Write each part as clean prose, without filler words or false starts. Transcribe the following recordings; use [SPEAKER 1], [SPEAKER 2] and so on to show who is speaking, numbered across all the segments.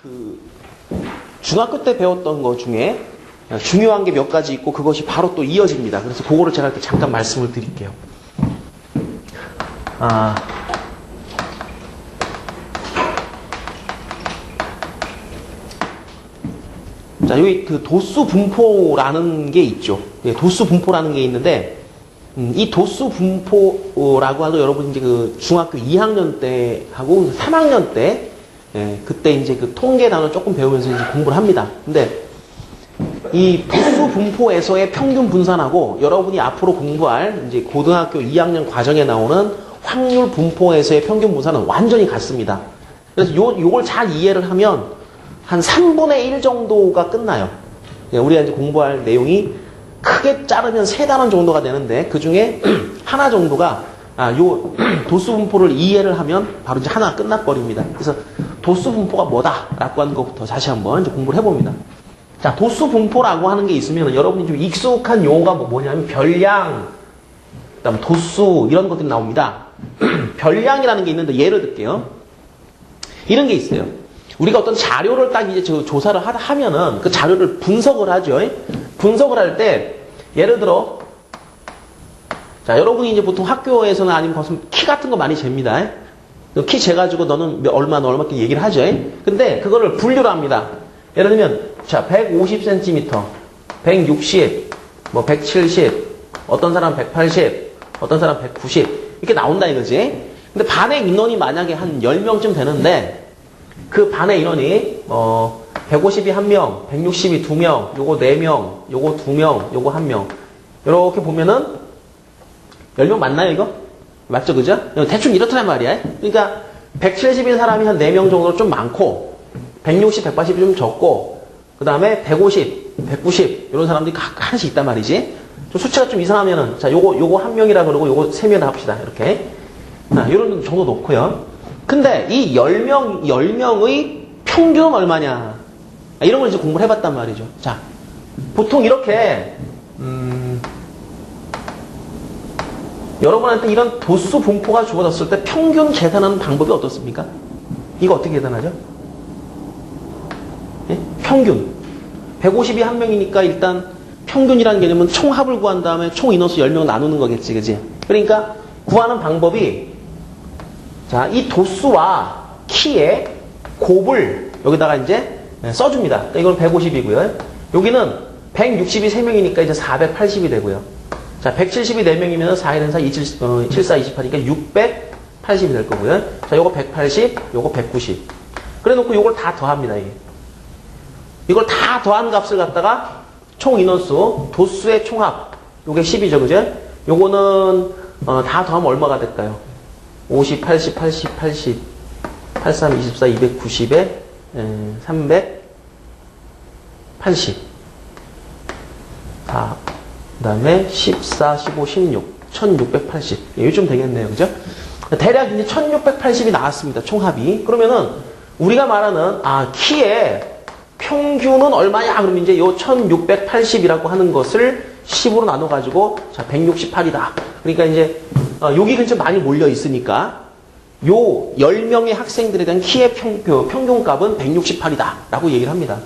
[SPEAKER 1] 그 중학교 때 배웠던 것 중에 중요한 게 몇 가지 있고 그것이 바로 또 이어집니다. 그래서 그거를 제가 이렇게 잠깐 말씀을 드릴게요. 자, 여기 그 도수 분포라는 게 있죠. 도수 분포라는 게 있는데, 이 도수 분포라고 하도 여러분 이제 그 중학교 2학년 때 하고 3학년 때, 그때 이제 그 통계 단어 조금 배우면서 이제 공부를 합니다. 근데 이 도수 분포에서의 평균 분산하고 여러분이 앞으로 공부할 이제 고등학교 2학년 과정에 나오는 확률 분포에서의 평균 분산은 완전히 같습니다. 그래서 요걸 잘 이해를 하면 한 3분의 1 정도가 끝나요. 우리가 이제 공부할 내용이 크게 자르면 3단원 정도가 되는데 그 중에 하나 정도가 요 도수 분포를 이해를 하면 바로 이제 하나 끝나버립니다. 그래서 도수 분포가 뭐다라고 하는 것부터 다시 한번 이제 공부를 해봅니다. 자, 도수 분포라고 하는 게 있으면 여러분이 좀 익숙한 용어가 뭐냐면 별량, 그다음 도수 이런 것들이 나옵니다. 별량이라는 게 있는데 예를 들게요. 이런 게 있어요. 우리가 어떤 자료를 딱 이제 조사를 하면은 그 자료를 분석을 하죠. 분석을 할 때 예를 들어 자, 여러분이 이제 보통 학교에서는 아니면 무슨 키 같은 거 많이 잽니다. 키 재가지고 너는 얼마 이렇게 얘기를 하죠. 근데 그거를 분류를 합니다. 예를 들면 자, 150cm, 160, 뭐 170, 어떤 사람 180, 어떤 사람 190 이렇게 나온다 이거지. 근데 반의 인원이 만약에 한 10명쯤 되는데 그 반의 인원이 150이 1명, 160이 2명, 요거 4명, 요거 2명, 요거 1명 이렇게 보면은 10명 맞나요 이거? 맞죠 그죠? 대충 이렇다는 말이야. 그러니까 170인 사람이 한 4명 정도로 좀 많고 160, 180이 좀 적고 그 다음에 150, 190 이런 사람들이 각 하나씩 있단 말이지. 좀 수치가 좀 이상하면은 자 요거 한 명이라 그러고 요거 3명 합시다 이렇게. 이런 정도 놓고요. 근데 이 10명의 평균은 얼마냐 이런 걸 이제 공부를 해봤단 말이죠. 자, 보통 이렇게 여러분한테 이런 도수 분포가 주어졌을 때 평균 계산하는 방법이 어떻습니까? 이거 어떻게 계산하죠? 예? 평균 150이 한 명이니까 일단 평균이라는 개념은 총합을 구한 다음에 총 인원수 10명 나누는 거겠지, 그지? 그러니까 구하는 방법이 자, 이 도수와 키의 곱을 여기다가 이제 써줍니다. 그러니까 이건 150이고요. 여기는 160이 3명이니까 이제 480이 되고요. 자, 170이 4명이면 4, 1, 4, 2, 7, 4, 28이니까 680이 될 거고요. 자, 요거 180, 요거 190. 그래 놓고 요걸 다 더합니다, 이게. 이걸 다 더한 값을 갖다가 총 인원수, 도수의 총합. 요게 10이죠, 그죠? 요거는, 다 더하면 얼마가 될까요? 50, 80, 80, 80, 83, 24, 290에 380. 다, 그 다음에 14, 15, 16, 1680. 요즘 되겠네요. 그죠? 대략 이제 1680이 나왔습니다. 총합이. 그러면은, 우리가 말하는, 키의 평균은 얼마냐? 그러면 이제 요 1680이라고 하는 것을 10으로 나눠가지고, 자, 168이다. 그러니까 이제, 여기 근처 많이 몰려 있으니까, 요 10명의 학생들에 대한 키의 평균값은 168이다. 라고 얘기를 합니다.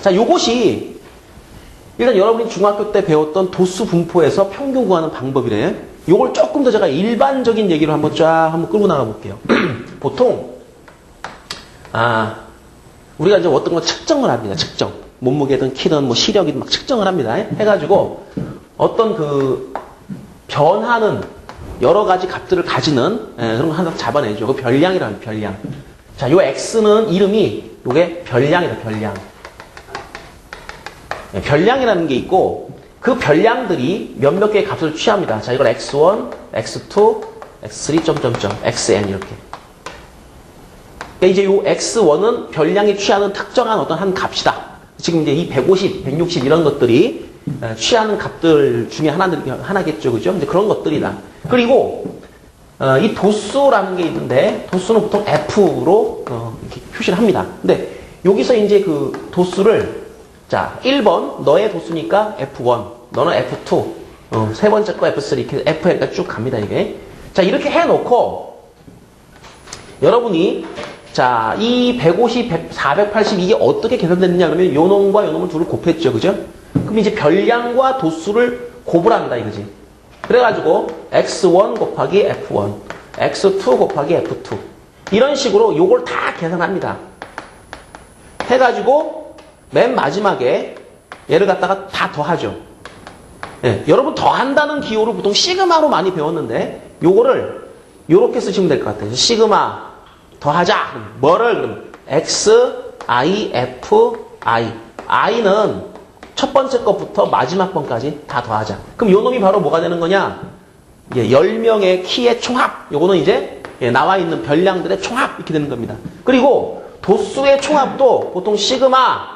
[SPEAKER 1] 자, 요것이, 일단 여러분이 중학교 때 배웠던 도수 분포에서 평균 구하는 방법이래. 요걸 조금 더 제가 일반적인 얘기로 한번 끌고 나가 볼게요. 보통, 우리가 이제 어떤 거 측정을 합니다. 측정. 몸무게든 키든 뭐 시력이든 막 측정을 합니다. 해가지고, 어떤 변하는 여러 가지 값들을 가지는, 그런 거 하나 잡아내죠. 그 별량이라고 합니다. 별량. 자, 요 X는 이름이, 요게 별량이다, 별량. 별량이라는 게 있고 그 별량들이 몇몇 개의 값을 취합니다. 자, 이걸 x1, x2, x3, xn 이렇게. 그러니까 이제 요 x1은 별량이 취하는 특정한 어떤 한 값이다. 지금 이제 이 150, 160 이런 것들이 취하는 값들 중에 하나겠죠, 그죠? 이제 그런 것들이다. 그리고 이 도수라는 게 있는데 도수는 보통 F로 이렇게 표시를 합니다. 근데 여기서 이제 그 도수를 자, 1번 너의 도수니까 F1, 너는 F2, 세 번째 거 F3 이렇게 F가 쭉 갑니다, 이게. 자, 이렇게 해놓고 여러분이 자, 이 150, 480 이게 어떻게 계산됐느냐 그러면 요 놈과 요 놈을 둘을 곱했죠. 그죠? 그럼 이제 별량과 도수를 곱을한다 이거지. 그래가지고 x1 곱하기 f1, x2 곱하기 f2 이런 식으로 요걸 다 계산합니다. 해가지고 맨 마지막에 얘를 갖다가 다 더하죠. 예, 여러분 더한다는 기호를 보통 시그마로 많이 배웠는데 요거를 요렇게 쓰시면 될 것 같아요. 시그마 더하자. 뭐를 그러면 x, i, f, i. i는 첫 번째 것부터 마지막 번까지 다 더하자. 그럼 요 놈이 바로 뭐가 되는 거냐? 예, 10명의 키의 총합. 요거는 이제 나와 있는 별량들의 총합 이렇게 되는 겁니다. 그리고 도수의 총합도 보통 시그마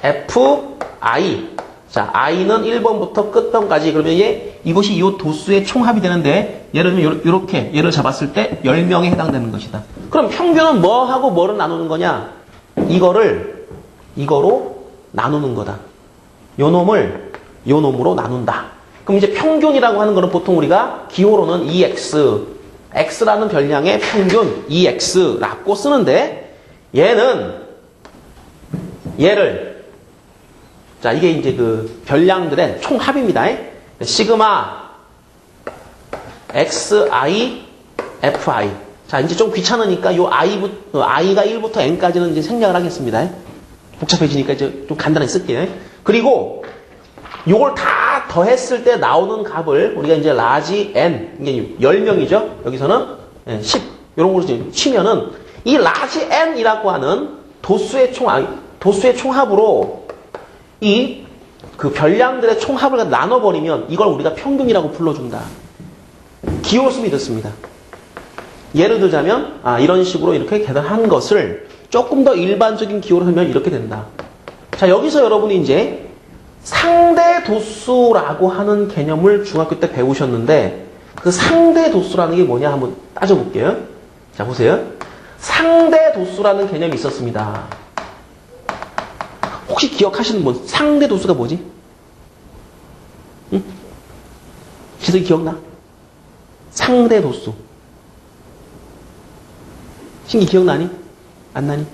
[SPEAKER 1] f, i. 자, i는 1번부터 끝번까지. 그러면 이것이 이 도수의 총합이 되는데 예를 들면 이렇게 얘를 잡았을 때 10명에 해당되는 것이다. 그럼 평균은 뭐하고 뭐를 나누는 거냐? 이거로 나누는 거다. 요 놈을 요 놈으로 나눈다. 그럼 이제 평균이라고 하는 거는 보통 우리가 기호로는 EX, X라는 별량의 평균 EX라고 쓰는데 얘를 자, 이게 이제 그 별량들의 총합입니다. 시그마 XI, FI. 자, 이제 좀 귀찮으니까 요 I가 1부터 N까지는 이제 생략을 하겠습니다. 복잡해지니까 이제 좀 간단하게 쓸게요. 그리고 요걸 다 더했을 때 나오는 값을 우리가 이제 라지 N, 이게 10명이죠. 여기서는 10. 요런 걸로 치면은 이 라지 N이라고 하는 도수의 총합으로 이 그 별량들의 총합을 나눠버리면 이걸 우리가 평균이라고 불러준다. 기호수이 듣습니다. 예를 들자면 이런 식으로 이렇게 계산한 것을 조금 더 일반적인 기호로 하면 이렇게 된다. 자, 여기서 여러분이 이제 상대 도수라고 하는 개념을 중학교 때 배우셨는데 그 상대 도수라는 게 뭐냐 한번 따져볼게요. 자, 보세요. 상대 도수라는 개념이 있었습니다. 혹시 기억하시는 분 상대 도수가 뭐지? 응? 지석이 기억나? 상대 도수. 신기 기억나니? 안 나니?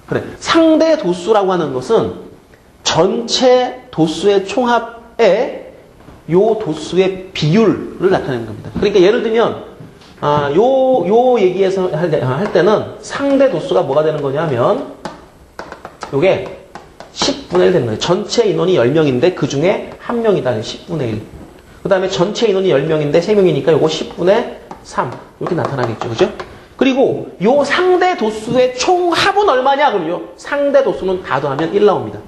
[SPEAKER 1] 그래. 상대 도수라고 하는 것은 전체 도수의 총합에 요 도수의 비율을 나타내는 겁니다. 그러니까 예를 들면 요 얘기에서 할 때는 상대 도수가 뭐가 되는 거냐면 요게 10분의 1 되는 거예요. 전체 인원이 10명인데 그 중에 1명이다. 10분의 1. 그 다음에 전체 인원이 10명인데 3명이니까 요거 10분의 3. 이렇게 나타나겠죠. 그죠? 그리고 요 상대 도수의 총합은 얼마냐? 그럼 요 상대 도수는 다 더하면 1 나옵니다.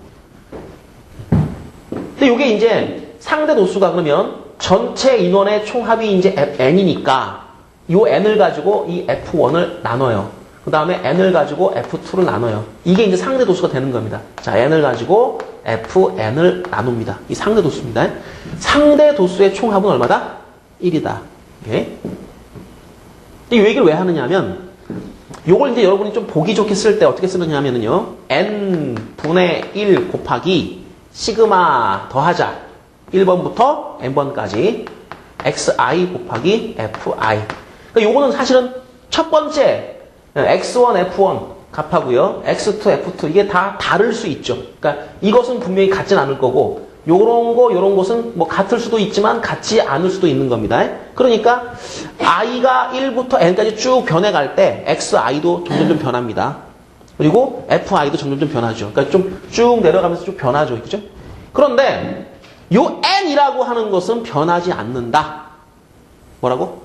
[SPEAKER 1] 근데 요게 이제 상대 도수가 그러면 전체 인원의 총합이 이제 n이니까 요 n을 가지고 이 f1을 나눠요. 그 다음에 n을 가지고 f2를 나눠요. 이게 이제 상대 도수가 되는 겁니다. 자, n을 가지고 fn을 나눕니다. 이 상대 도수입니다. 상대 도수의 총합은 얼마다? 1이다. 오케이? 이 얘기를 왜 하느냐면 요걸 이제 여러분이 좀 보기 좋게 쓸 때 어떻게 쓰느냐면요. n분의 1 곱하기 시그마 더하자. 1번부터 n번까지 xi 곱하기 fi. 그러니까 요거는 사실은 첫 번째 x1, f1 값하고요. x2, f2 이게 다 다를 수 있죠. 그러니까 이것은 분명히 같진 않을 거고 요런 것은 뭐 같을 수도 있지만 같지 않을 수도 있는 겁니다. 그러니까 i가 1부터 n까지 쭉 변해갈 때 xi도 점점 변합니다. 그리고 fi도 점점 변하죠. 그러니까 좀 쭉 내려가면서 좀 변하죠. 그죠? 그런데 요 n이라고 하는 것은 변하지 않는다. 뭐라고?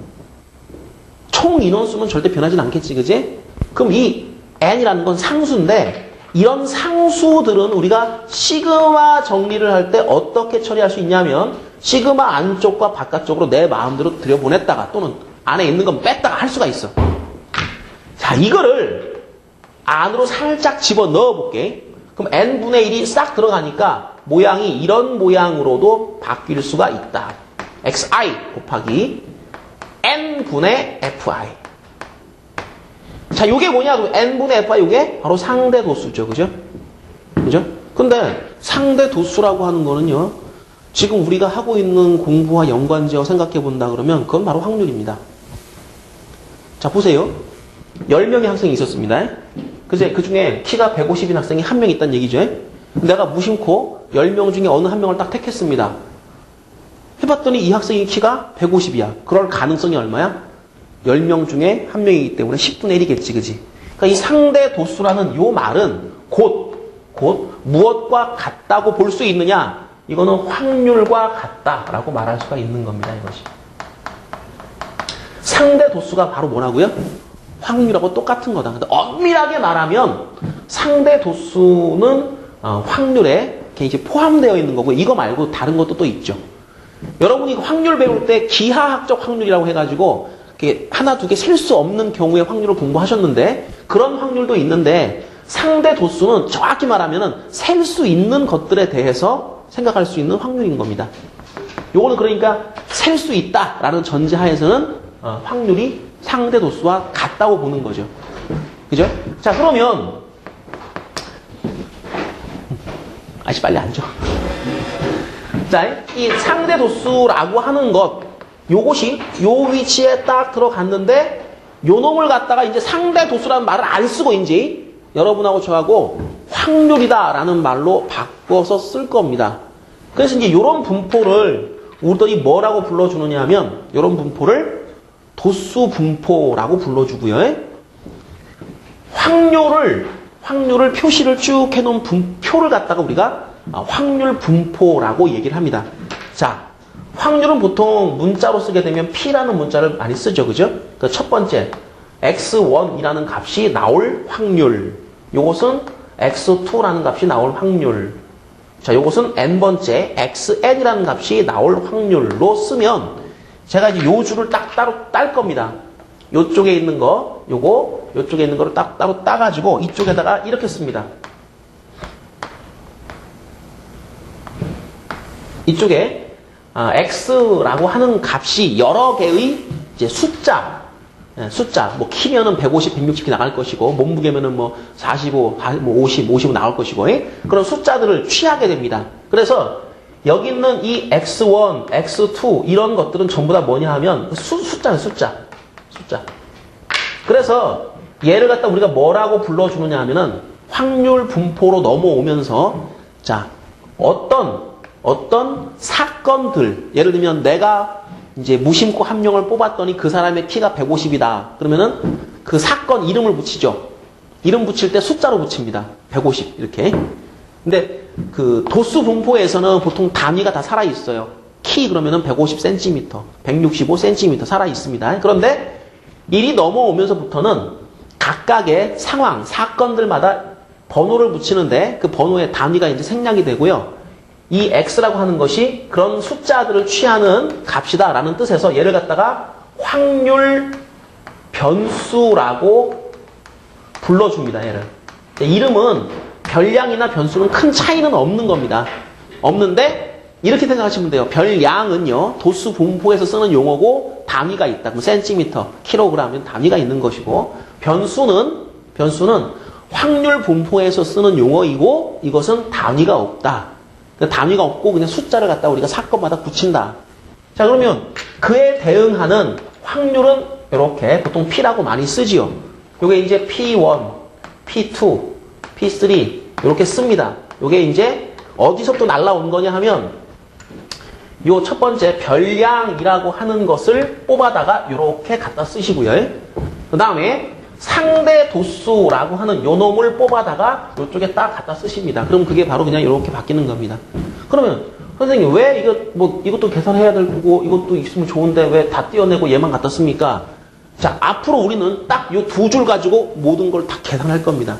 [SPEAKER 1] 총 인원수는 절대 변하진 않겠지, 그지? 그럼 이 n이라는 건 상수인데 이런 상수들은 우리가 시그마 정리를 할 때 어떻게 처리할 수 있냐면 시그마 안쪽과 바깥쪽으로 내 마음대로 들여보냈다가 또는 안에 있는 건 뺐다가 할 수가 있어. 자, 이거를 안으로 살짝 집어넣어 볼게. 그럼 n분의 1이 싹 들어가니까 모양이 이런 모양으로도 바뀔 수가 있다. xi 곱하기 n분의 fi. 자, 요게 뭐냐? n분의 fi, 요게 바로 상대 도수죠. 그죠? 그죠? 근데 상대 도수라고 하는 거는요, 지금 우리가 하고 있는 공부와 연관지어 생각해 본다 그러면 그건 바로 확률입니다. 자, 보세요. 10명의 학생이 있었습니다. 그제 그 중에 키가 150인 학생이 한 명 있다는 얘기죠. 내가 무심코 10명 중에 어느 한 명을 딱 택했습니다. 해봤더니 이 학생의 키가 150이야. 그럴 가능성이 얼마야? 10명 중에 한 명이기 때문에 10분의 1이겠지, 그지? 그러니까 이 상대 도수라는 요 말은 곧 무엇과 같다고 볼 수 있느냐? 이거는 확률과 같다라고 말할 수가 있는 겁니다, 이것이. 상대 도수가 바로 뭐라고요? 확률하고 똑같은 거다. 근데 엄밀하게 말하면 상대 도수는 확률에 이제 포함되어 있는 거고, 이거 말고 다른 것도 또 있죠. 여러분이 확률 배울 때 기하학적 확률이라고 해가지고 하나 두 개 셀 수 없는 경우의 확률을 공부하셨는데, 그런 확률도 있는데 상대 도수는 정확히 말하면은 셀 수 있는 것들에 대해서 생각할 수 있는 확률인 겁니다. 요거는 그러니까 셀 수 있다라는 전제하에서는 확률이 상대 도수와 같다고 보는 거죠. 그죠? 자, 그러면 아씨 빨리 앉아. 자, 이 상대 도수라고 하는 것, 요것이 요 위치에 딱 들어갔는데 요 놈을 갖다가 이제 상대 도수라는 말을 안 쓰고 이제 여러분하고 저하고 확률이다라는 말로 바꿔서 쓸 겁니다. 그래서 이제 요런 분포를 우리들이 뭐라고 불러주느냐 하면 요런 분포를 도수 분포라고 불러주고요. 확률을 표시를 쭉 해놓은 표를 갖다가 우리가 확률 분포라고 얘기를 합니다. 자, 확률은 보통 문자로 쓰게 되면 P라는 문자를 많이 쓰죠. 그죠? 그 첫 번째, X1이라는 값이 나올 확률. 요것은 X2라는 값이 나올 확률. 자, 요것은 N번째, XN이라는 값이 나올 확률로 쓰면 제가 이제 요 줄을 딱 따로 딸 겁니다. 요쪽에 있는 거, 요쪽에 있는 거를 따로 따가지고 이쪽에다가 이렇게 씁니다. 이쪽에 X라고 하는 값이 여러 개의 이제 숫자, 뭐 키면은 150, 160이 나갈 것이고 몸무게면은 뭐 45, 뭐 50 나올 것이고 그런 숫자들을 취하게 됩니다. 그래서 여기 있는 이 X1, X2 이런 것들은 전부 다 뭐냐 하면 숫자예요, 숫자. 그래서 얘를 갖다 우리가 뭐라고 불러주느냐 하면은 확률 분포로 넘어오면서 자, 어떤 사건들, 예를 들면 내가 이제 무심코 한 명을 뽑았더니 그 사람의 키가 150이다. 그러면은 그 사건 이름을 붙이죠. 이름 붙일 때 숫자로 붙입니다. 150 이렇게. 근데 그 도수 분포에서는 보통 단위가 다 살아 있어요. 키 그러면은 150cm, 165cm 살아 있습니다. 그런데 일이 넘어오면서부터는 각각의 상황, 사건들마다 번호를 붙이는데 그 번호의 단위가 이제 생략이 되고요. 이 X라고 하는 것이 그런 숫자들을 취하는 값이다라는 뜻에서 얘를 갖다가 확률 변수라고 불러줍니다. 얘를. 이름은 별량이나 변수는 큰 차이는 없는 겁니다. 없는데 이렇게 생각하시면 돼요. 별량은요, 도수 분포에서 쓰는 용어고 단위가 있다. 그럼 센티미터, 킬로그램은 단위가 있는 것이고, 변수는 확률 분포에서 쓰는 용어이고 이것은 단위가 없다. 단위가 없고 그냥 숫자를 갖다 우리가 사건마다 붙인다. 자, 그러면 그에 대응하는 확률은 이렇게 보통 P라고 많이 쓰지요. 요게 이제 P1, P2, P3 이렇게 씁니다. 요게 이제 어디서 또 날라온 거냐 하면 요 첫 번째 별량이라고 하는 것을 뽑아다가 이렇게 갖다 쓰시고요. 그 다음에 상대 도수라고 하는 요 놈을 뽑아다가 요쪽에 딱 갖다 쓰십니다. 그럼 그게 바로 그냥 이렇게 바뀌는 겁니다. 그러면 선생님 왜 이것도 계산해야 될 거고 이것도 있으면 좋은데 왜 다 떼어내고 얘만 갖다 씁니까? 자, 앞으로 우리는 딱 요 두 줄 가지고 모든 걸 다 계산할 겁니다.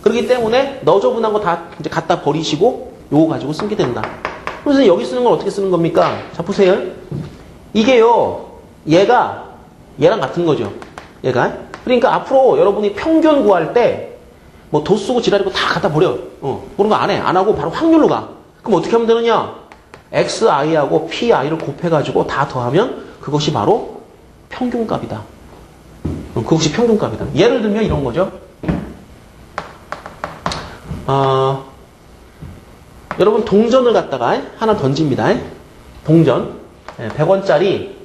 [SPEAKER 1] 그렇기 때문에 너저분한 거 다 이제 갖다 버리시고 요거 가지고 쓰게 된다. 그래서 여기 쓰는 걸 어떻게 쓰는 겁니까? 자, 보세요. 이게요, 얘랑 같은 거죠. 얘가. 그러니까 앞으로 여러분이 평균 구할 때 뭐 도 쓰고 지랄이고 다 갖다 버려. 그런 거 안 해. 안 하고 바로 확률로 가. 그럼 어떻게 하면 되느냐? XI하고 PI를 곱해가지고 다 더하면 그것이 바로 평균값이다. 그것이 평균값이다. 예를 들면 이런 거죠. 여러분 동전을 갖다가 하나 던집니다. 동전 100원짜리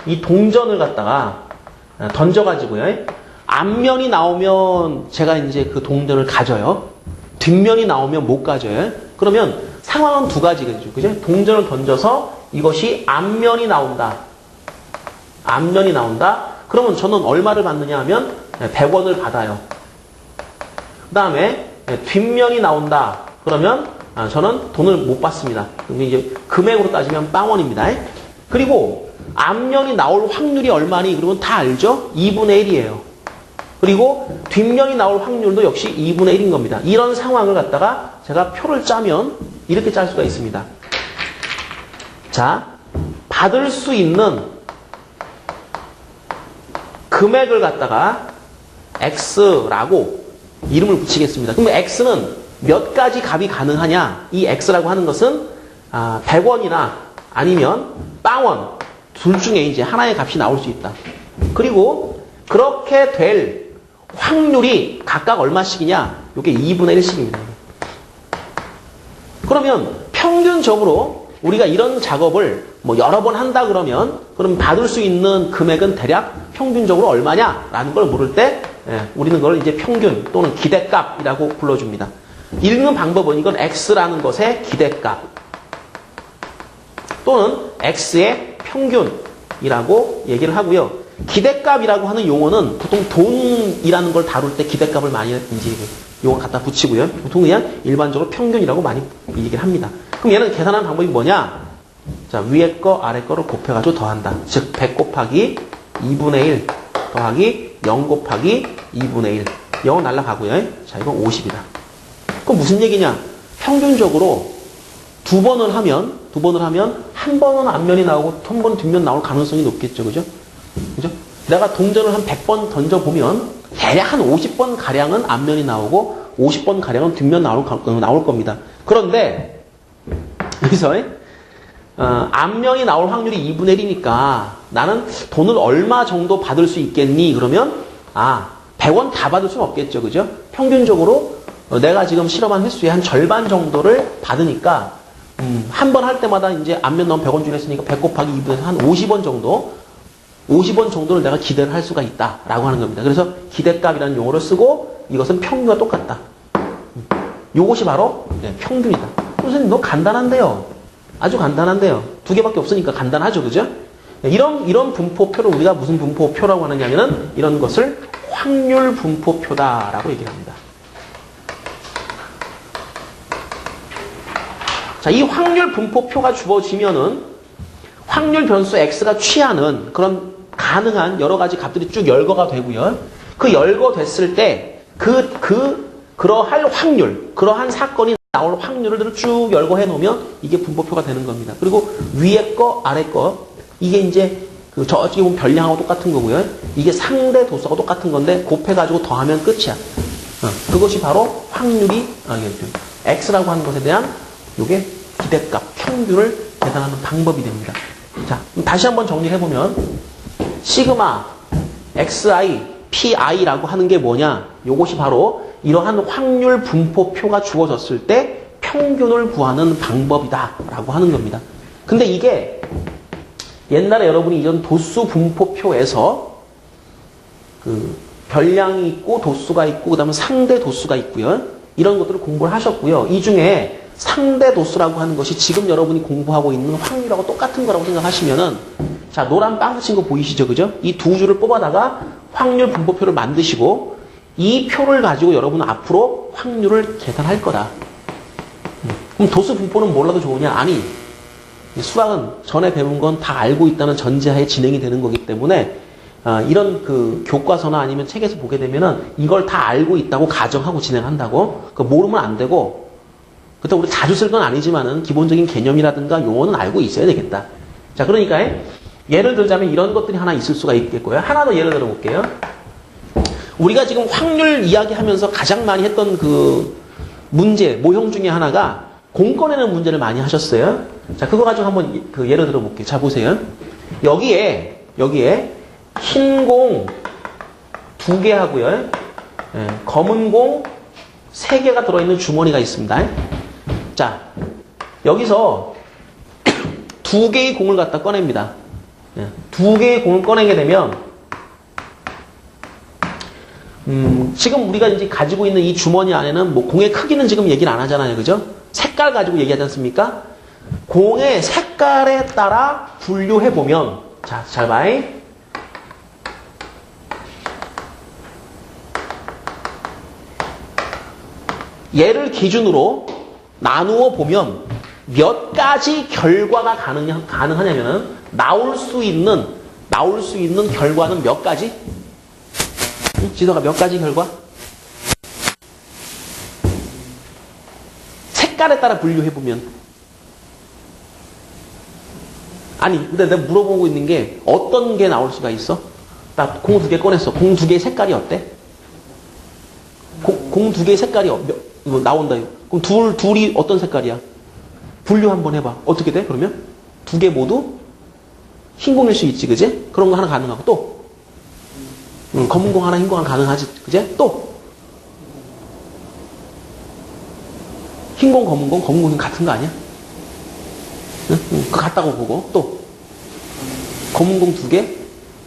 [SPEAKER 1] 이 동전을 갖다가 던져가지고요. 앞면이 나오면 제가 이제 그 동전을 가져요. 뒷면이 나오면 못 가져요. 그러면 상황은 두 가지겠죠. 그죠? 동전을 던져서 이것이 앞면이 나온다. 앞면이 나온다. 그러면 저는 얼마를 받느냐 하면 100원을 받아요. 그 다음에 뒷면이 나온다. 그러면 저는 돈을 못 받습니다. 그럼 이제 금액으로 따지면 빵원입니다. 그리고 앞면이 나올 확률이 얼마니? 그러면 다 알죠? 2분의 1이에요. 그리고 뒷면이 나올 확률도 역시 2분의 1인 겁니다. 이런 상황을 갖다가 제가 표를 짜면 이렇게 짤 수가 있습니다. 자, 받을 수 있는 금액을 갖다가 X라고 이름을 붙이겠습니다. 그럼 X는 몇 가지 값이 가능하냐? 이 X라고 하는 것은 100원이나 아니면 빵원 둘 중에 이제 하나의 값이 나올 수 있다. 그리고 그렇게 될 확률이 각각 얼마씩이냐? 이게 2분의 1씩입니다. 그러면 평균적으로 우리가 이런 작업을 뭐 여러 번 한다 그러면 그럼 받을 수 있는 금액은 대략 평균적으로 얼마냐라는 걸 물을 때 우리는 그걸 이제 평균 또는 기대값이라고 불러줍니다. 읽는 방법은 이건 X라는 것의 기대값 또는 X의 평균이라고 얘기를 하고요. 기대값이라고 하는 용어는 보통 돈이라는 걸 다룰 때 기대값을 많이 이제 용어 갖다 붙이고요. 보통 그냥 일반적으로 평균이라고 많이 얘기를 합니다. 그럼 얘는 계산하는 방법이 뭐냐? 자, 위에 거 아래 거를 곱해가지고 더한다. 즉 100 곱하기 2분의 1 더하기 0 곱하기 2분의 1. 0은 날라가고요. 자, 이건 50이다. 그럼 무슨 얘기냐? 평균적으로 두 번을 하면 한 번은 앞면이 나오고 한 번은 뒷면 나올 가능성이 높겠죠. 그죠? 그죠? 내가 동전을 한 100번 던져보면 대략 한 50번 가량은 앞면이 나오고 50번 가량은 뒷면 나올 겁니다. 그런데 여기서 앞면이 나올 확률이 2분의 1이니까 나는 돈을 얼마 정도 받을 수 있겠니? 그러면 100원 다 받을 수는 없겠죠. 그죠? 평균적으로 내가 지금 실험한 횟수의 한 절반 정도를 받으니까 한 번 할 때마다 이제 앞면 나오면 100원 주기로 했으니까 100 곱하기 2분에서 한 50원 정도를 내가 기대를 할 수가 있다라고 하는 겁니다. 그래서 기대값이라는 용어를 쓰고 이것은 평균과 똑같다. 이것이 바로 평균이다. 선생님 너무 간단한데요. 아주 간단한데요. 두 개밖에 없으니까 간단하죠. 그죠? 이런 분포표를 우리가 무슨 분포표라고 하느냐면은 이런 것을 확률 분포표다라고 얘기를 합니다. 자, 이 확률 분포표가 주어지면은 확률 변수 X가 취하는 그런 가능한 여러 가지 값들이 쭉 열거가 되고요. 그 열거됐을 때 그러할 확률, 그러한 사건이 나올 확률을 쭉 열거해 놓으면 이게 분포표가 되는 겁니다. 그리고 위에 거, 아래 거, 이게 이제 저쪽에 보면 별량하고 똑같은 거고요. 이게 상대 도수하고 똑같은 건데 곱해가지고 더하면 끝이야. 그것이 바로 확률이 X라고 하는 것에 대한 요게 기대값, 평균을 계산하는 방법이 됩니다. 자, 다시 한번 정리를 해보면 시그마, xi, pi라고 하는 게 뭐냐? 요것이 바로 이러한 확률 분포표가 주어졌을 때 평균을 구하는 방법이다라고 하는 겁니다. 근데 이게 옛날에 여러분이 이런 도수 분포표에서 별량이 있고 도수가 있고 그다음에 상대 도수가 있고요. 이런 것들을 공부를 하셨고요. 이 중에 상대 도수라고 하는 것이 지금 여러분이 공부하고 있는 확률하고 똑같은 거라고 생각하시면은 자, 노란 빵 붙인 거 보이시죠? 그죠? 이 두 줄을 뽑아다가 확률 분포표를 만드시고 이 표를 가지고 여러분은 앞으로 확률을 계산할 거다. 그럼 도수 분포는 몰라도 좋으냐? 아니. 수학은 전에 배운 건 다 알고 있다는 전제하에 진행이 되는 거기 때문에 이런 교과서나 아니면 책에서 보게 되면은 이걸 다 알고 있다고 가정하고 진행한다고. 모르면 안 되고 그때 우리 자주 쓸 건 아니지만은 기본적인 개념이라든가 용어는 알고 있어야 되겠다. 자, 그러니까 예를 들자면 이런 것들이 하나 있을 수가 있겠고요. 하나 더 예를 들어 볼게요. 우리가 지금 확률 이야기하면서 가장 많이 했던 문제, 모형 중에 하나가 공 꺼내는 문제를 많이 하셨어요. 자, 그거 가지고 한번 예를 들어 볼게요. 자, 보세요. 여기에 흰 공 2개 하고요. 검은 공 3개가 들어있는 주머니가 있습니다. 자, 여기서 2개의 공을 갖다 꺼냅니다. 두 개의 공을 꺼내게 되면 지금 우리가 이제 가지고 있는 이 주머니 안에는 뭐 공의 크기는 지금 얘기를 안 하잖아요. 그죠? 색깔 가지고 얘기하지 않습니까? 공의 색깔에 따라 분류해보면, 자, 잘 봐. 얘를 기준으로 나누어 보면 몇 가지 결과가 가능하냐면은 나올 수 있는 결과는 몇 가지? 지도가 몇 가지 결과? 색깔에 따라 분류해보면. 아니, 근데 내가 물어보고 있는 게 어떤 게 나올 수가 있어? 나 공 두 개 꺼냈어. 공 두 개의 색깔이 어때? 공 두 개의 색깔이 나온다. 그럼 둘이 어떤 색깔이야? 분류 한번 해봐. 어떻게 돼? 그러면? 두 개 모두 흰 공일 수 있지, 그지? 그런 거 하나 가능하고 또? 검은 공 하나, 흰 공 하나 가능하지, 그지? 또? 흰 공, 검은 공은 같은 거 아니야? 응? 그거 같다고 보고, 또? 검은 공 두 개?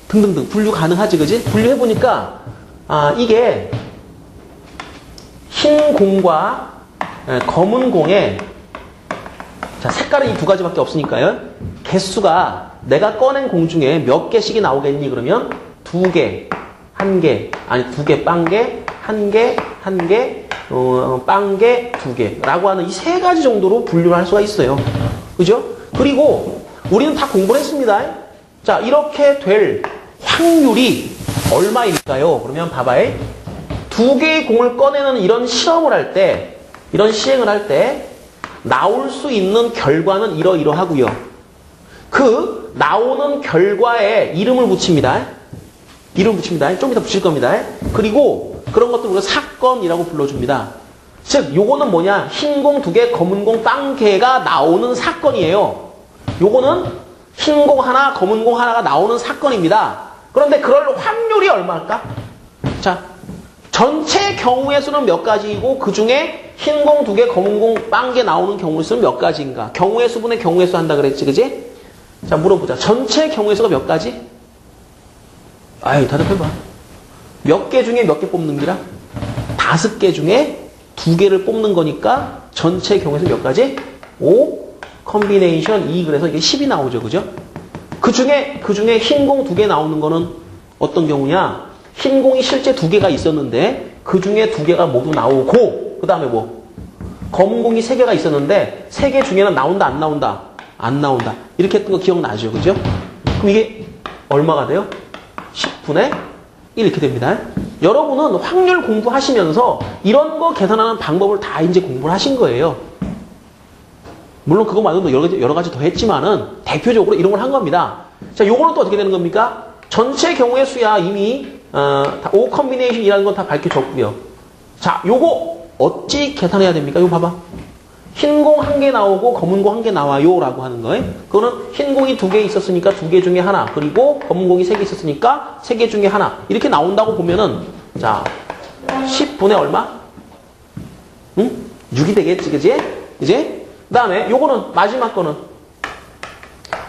[SPEAKER 1] 등등등. 분류 가능하지, 그지? 분류해보니까, 이게, 흰 공과 검은 공의, 자, 색깔은 이 두 가지밖에 없으니까요. 개수가 내가 꺼낸 공 중에 몇 개씩이 나오겠니? 그러면, 두 개, 한 개, 아니, 두 개, 빵개, 한 개, 빵개, 두 개. 라고 하는 이 세 가지 정도로 분류를 할 수가 있어요. 그죠? 그리고 우리는 다 공부를 했습니다. 자, 이렇게 될 확률이 얼마일까요? 그러면 봐봐요. 두 개의 공을 꺼내는 이런 시험을 할 때, 이런 시행을 할 때, 나올 수 있는 결과는 이러이러하고요. 그 나오는 결과에 이름을 붙입니다. 좀 이따 붙일 겁니다. 그리고 그런 것들 우리가 사건이라고 불러줍니다. 즉, 요거는 뭐냐? 흰 공 두 개, 검은 공 빵개가 나오는 사건이에요. 요거는 흰 공 하나, 검은 공 하나가 나오는 사건입니다. 그런데 그럴 확률이 얼마일까? 자, 전체 경우의 수는 몇 가지이고 그 중에 흰 공 두 개, 검은 공 빵개 나오는 경우의 수는 몇 가지인가? 경우의 수분의 경우의 수 한다 그랬지, 그지? 자, 물어보자. 전체 경우의 수가 몇 가지? 아유, 대답해봐. 몇 개 중에 몇 개 뽑는 기라? 5개 중에 2개를 뽑는 거니까 전체 경우의 수 몇 가지? 5, 컨비네이션 2, 그래서 이게 10이 나오죠, 그죠? 그 중에 흰 공 2개 나오는 거는 어떤 경우냐? 흰 공이 실제 2개가 있었는데 그 중에 2개가 모두 나오고 그 다음에 뭐? 검은 공이 3개가 있었는데 3개 중에는 나온다, 안 나온다? 안 나온다. 이렇게 했던 거 기억나죠, 그죠? 그럼 이게 얼마가 돼요? 10분의 1 이렇게 됩니다. 여러분은 확률 공부하시면서 이런 거 계산하는 방법을 다 이제 공부를 하신 거예요. 물론 그거 말고도 여러 가지 더 했지만은 대표적으로 이런 걸 한 겁니다. 자, 요거는 또 어떻게 되는 겁니까? 전체 경우의 수야 이미 다 O 컨비네이션이라는 건 다 밝혀졌고요. 자, 요거 어찌 계산해야 됩니까? 이거 봐봐. 흰 공 1개 나오고 검은 공 1개 나와요 라고 하는 거예요. 그거는 흰 공이 2개 있었으니까 2개 중에 하나, 그리고 검은 공이 3개 있었으니까 3개 중에 하나, 이렇게 나온다고 보면은 자 10분의 얼마? 응? 6이 되겠지, 그지? 이제 그 다음에 요거는 마지막 거는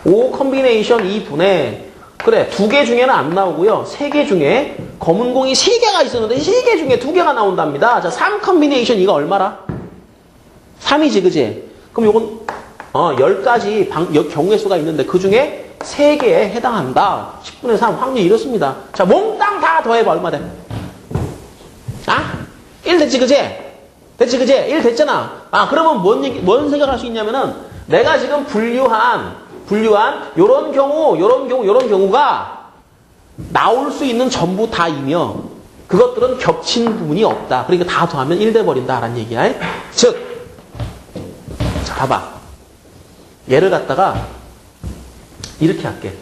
[SPEAKER 1] O 컨비네이션 2분의, 그래, 2개 중에는 안 나오고요. 3개 중에 검은 공이 3개가 있었는데 3개 중에 2개가 나온답니다. 자, 3 컨비네이션 이거 얼마라? 3이지, 그지? 그럼 요건 10가지 경우의 수가 있는데 그 중에 3개에 해당한다. 10분의 3 확률이 이렇습니다. 자, 몽땅 다 더해봐. 얼마 돼? 1 됐지, 그지? 됐지, 그지? 1 됐잖아. 그러면 뭔 생각할 수 있냐면은 내가 지금 분류한 요런 경우가 나올 수 있는 전부 다이며 그것들은 겹친 부분이 없다. 그러니까 다 더하면 1 돼버린다. 라는 얘기야. 즉, 자, 봐봐. 얘를 갖다가 이렇게 할게.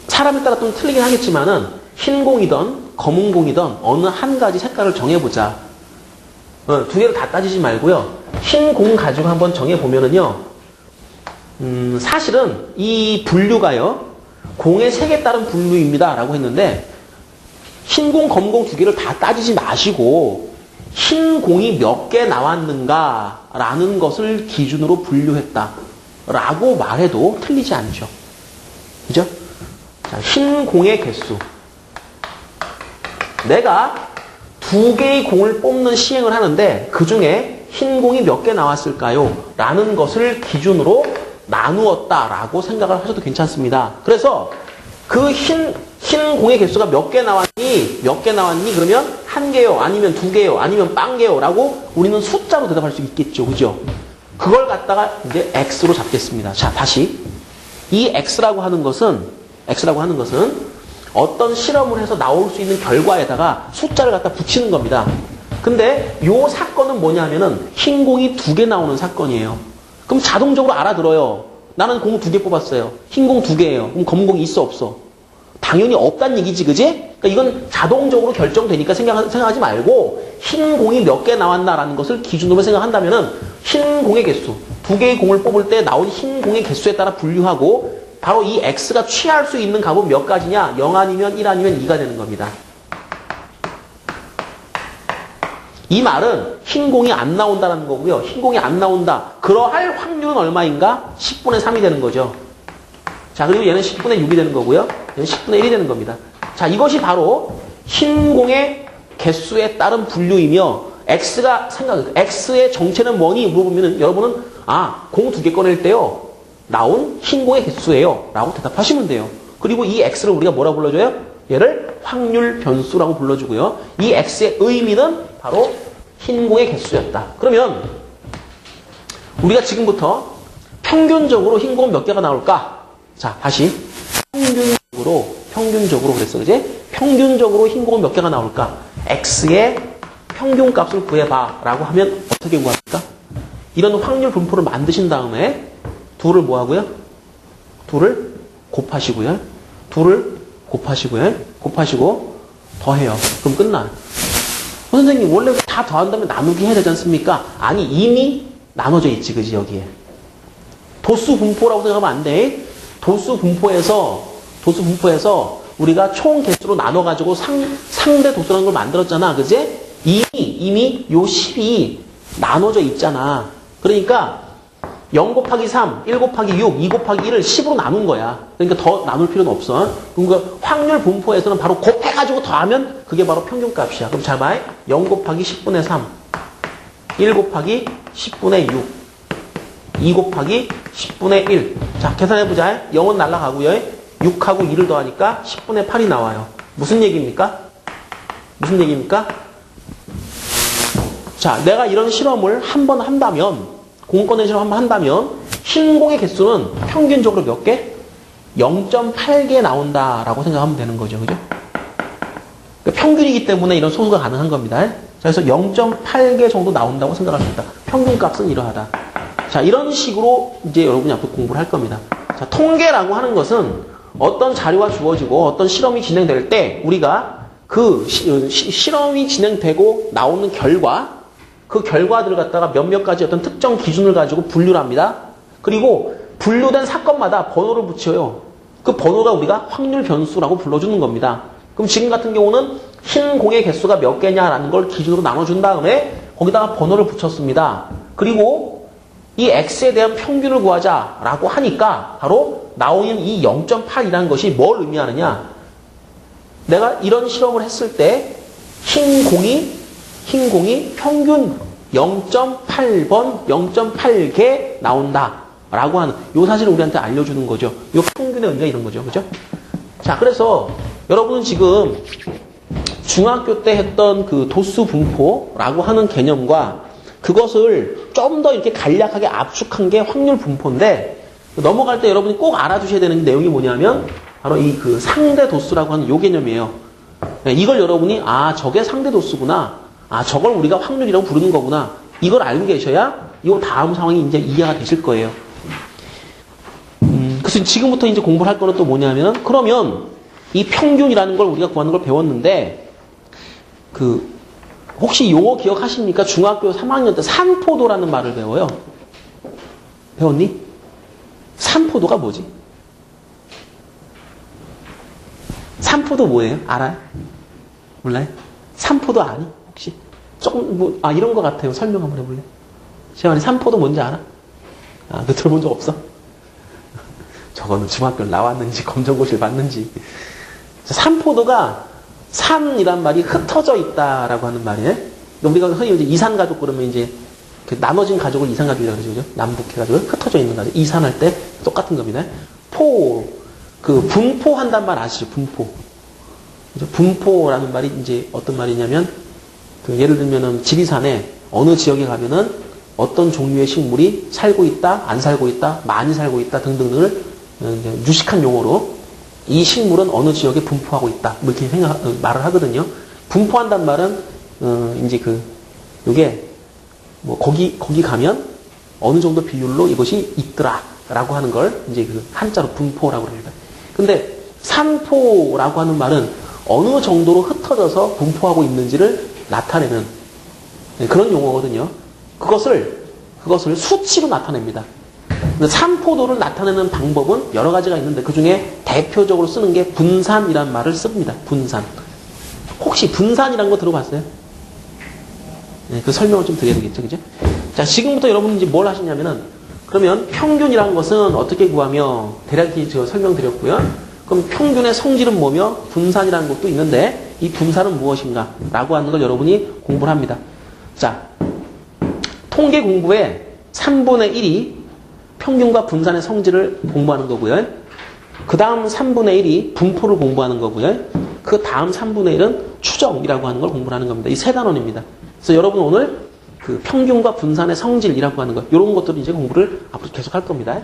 [SPEAKER 1] 사람에 따라 좀 틀리긴 하겠지만은 흰 공이든 검은 공이든 어느 한 가지 색깔을 정해보자. 2개를 다 따지지 말고요. 흰 공 가지고 한번 정해보면은요. 사실은 이 분류가요. 공의 색에 따른 분류입니다. 라고 했는데 흰 공, 검은 공 2개를 다 따지지 마시고 흰 공이 몇 개 나왔는가 라는 것을 기준으로 분류했다 라고 말해도 틀리지 않죠. 그죠? 자, 흰 공의 개수. 내가 2개의 공을 뽑는 시행을 하는데 그 중에 흰 공이 몇 개 나왔을까요? 라는 것을 기준으로 나누었다라고 생각을 하셔도 괜찮습니다. 그래서 그 흰 공의 개수가 몇 개 나왔니? 그러면 1개요? 아니면 2개요? 아니면 빵개요? 라고 우리는 숫자로 대답할 수 있겠죠. 그죠? 그걸 갖다가 이제 X로 잡겠습니다. 자, 다시. 이 X라고 하는 것은 어떤 실험을 해서 나올 수 있는 결과에다가 숫자를 갖다 붙이는 겁니다. 근데 요 사건은 뭐냐면은 흰 공이 2개 나오는 사건이에요. 그럼 자동적으로 알아들어요. 나는 공 2개 뽑았어요. 흰 공 2개예요. 그럼 검은 공이 있어 없어? 당연히 없다는 얘기지, 그지? 그러니까 이건 자동적으로 결정되니까 생각하지 말고 흰 공이 몇 개 나왔나라는 것을 기준으로 생각한다면은 흰 공의 개수, 2개의 공을 뽑을 때 나온 흰 공의 개수에 따라 분류하고 바로 이 X가 취할 수 있는 값은 몇 가지냐? 0 아니면 1 아니면 2가 되는 겁니다. 이 말은 흰 공이 안 나온다는 거고요. 흰 공이 안 나온다. 그러할 확률은 얼마인가? 10분의 3이 되는 거죠. 자, 그리고 얘는 10분의 6이 되는 거고요. 얘는 10분의 1이 되는 겁니다. 자, 이것이 바로 흰 공의 개수에 따른 분류이며 X의 정체는 뭐니? 물어보면 여러분은 공 2개 꺼낼 때요. 나온 흰 공의 개수예요. 라고 대답하시면 돼요. 그리고 이 X를 우리가 뭐라고 불러줘요? 얘를 확률 변수라고 불러주고요. 이 X의 의미는 바로 흰 공의 개수였다. 그러면 우리가 지금부터 평균적으로 흰 공은 몇 개가 나올까? 자, 다시 평균적으로 그랬어, 그지? 평균적으로 흰 공은 몇 개가 나올까? X의 평균값을 구해봐 라고 하면 어떻게 구합니까? 이런 확률 분포를 만드신 다음에 2를 뭐 하고요? 2를 곱하시고요. 2를 곱하시고 더해요. 그럼 끝나. 선생님 원래 다 더한 다음에 나누기 해야 되지 않습니까? 아니 이미 나눠져 있지, 그지? 여기에 도수 분포라고 생각하면 안 돼. 도수 분포에서 우리가 총 개수로 나눠가지고 상대 도수라는 걸 만들었잖아, 그지? 이미 요 10이 나눠져 있잖아. 그러니까 0 곱하기 3, 1 곱하기 6, 2 곱하기 1을 10으로 나눈 거야. 그러니까 더 나눌 필요는 없어. 그러니까 확률 분포에서는 바로 곱해가지고 더하면 그게 바로 평균값이야. 그럼 잘 봐. 0 곱하기 10분의 3, 1 곱하기 10분의 6, 2 곱하기 10분의 1. 자, 계산해보자. 0은 날라가고요. 6하고 2를 더하니까 10분의 8이 나와요. 무슨 얘기입니까? 자, 내가 이런 실험을 한번 한다면, 공권의 실험 한번 한다면 흰 공의 개수는 평균적으로 몇 개? 0.8개 나온다라고 생각하면 되는 거죠. 그죠? 그러니까 평균이기 때문에 이런 소수가 가능한 겁니다. 자, 그래서 0.8개 정도 나온다고 생각합니다. 평균값은 이러하다. 자, 이런 식으로 이제 여러분이 앞으로 공부를 할 겁니다. 자, 통계라고 하는 것은 어떤 자료가 주어지고 어떤 실험이 진행될 때 우리가 그 실험이 진행되고 나오는 결과, 그 결과들을 갖다가 몇몇 가지 어떤 특정 기준을 가지고 분류를 합니다. 그리고 분류된 사건마다 번호를 붙여요. 그 번호가 우리가 확률 변수라고 불러주는 겁니다. 그럼 지금 같은 경우는 흰 공의 개수가 몇 개냐라는 걸 기준으로 나눠준 다음에 거기다가 번호를 붙였습니다. 그리고 이 X에 대한 평균을 구하자라고 하니까 바로 나오는 이 0.8이라는 것이 뭘 의미하느냐. 내가 이런 실험을 했을 때 흰 공이 평균 0.8번, 0.8개 나온다. 라고 하는, 요 사실을 우리한테 알려주는 거죠. 요 평균의 의미가 이런 거죠. 그죠? 자, 그래서 여러분은 지금 중학교 때 했던 그 도수 분포라고 하는 개념과 그것을 좀 더 이렇게 간략하게 압축한 게 확률 분포인데, 넘어갈 때 여러분이 꼭 알아두셔야 되는 내용이 뭐냐면, 바로 이 그 상대 도수라고 하는 요 개념이에요. 이걸 여러분이, 저게 상대 도수구나. 저걸 우리가 확률이라고 부르는 거구나. 이걸 알고 계셔야 이 다음 상황이 이제 이해가 되실 거예요. 그래서 지금부터 이제 공부를 할 거는 또 뭐냐면, 그러면 이 평균이라는 걸 우리가 구하는 걸 배웠는데, 혹시 용어 기억하십니까? 중학교 3학년 때 산포도라는 말을 배워요. 배웠니? 산포도가 뭐지? 산포도 뭐예요? 알아요? 몰라요? 산포도 아니? 혹시? 조금, 이런 거 같아요. 설명 한번 해볼래? 시원이 산포도 뭔지 알아? 너 들어본 적 없어? 저거는 중학교를 나왔는지 검정고시를 봤는지. 산포도가 산이란 말이 흩어져 있다라고 하는 말이에요. 우리가 흔히 이제 이산가족 그러면 이제 그 나눠진 가족을 이산가족이라고 그러죠. 남북해가지고 흩어져 있는 가족. 이산할 때 똑같은 겁니다. 분포한단 말 아시죠? 분포. 그죠? 분포라는 말이 이제 어떤 말이냐면, 예를 들면은 지리산에 어느 지역에 가면은 어떤 종류의 식물이 살고 있다, 안 살고 있다, 많이 살고 있다 등등을 유식한 용어로 이 식물은 어느 지역에 분포하고 있다. 뭐 이렇게 말을 하거든요. 분포한단 말은, 이제 요게, 뭐, 거기 가면 어느 정도 비율로 이것이 있더라. 라고 하는 걸 이제 한자로 분포라고 합니다. 근데 산포라고 하는 말은 어느 정도로 흩어져서 분포하고 있는지를 나타내는 그런 용어거든요. 그것을 수치로 나타냅니다. 산포도를 나타내는 방법은 여러 가지가 있는데 그 중에 대표적으로 쓰는 게 분산이란 말을 씁니다. 분산. 혹시 분산이라는 거 들어봤어요? 네, 그 설명을 좀 드려야 되겠죠, 그죠? 자, 지금부터 여러분은 이제 뭘 하시냐면은, 그러면 평균이라는 것은 어떻게 구하며, 대략 제가 설명드렸고요. 그럼 평균의 성질은 뭐며, 분산이라는 것도 있는데, 이 분산은 무엇인가? 라고 하는 걸 여러분이 공부를 합니다. 자, 통계 공부에 3분의 1이 평균과 분산의 성질을 공부하는 거고요. 그 다음 3분의 1이 분포를 공부하는 거고요. 그 다음 3분의 1은 추정이라고 하는 걸 공부하는 겁니다. 이 세 단원입니다. 그래서 여러분 오늘 그 평균과 분산의 성질이라고 하는 것, 이런 것들을 이제 공부를 앞으로 계속 할 겁니다.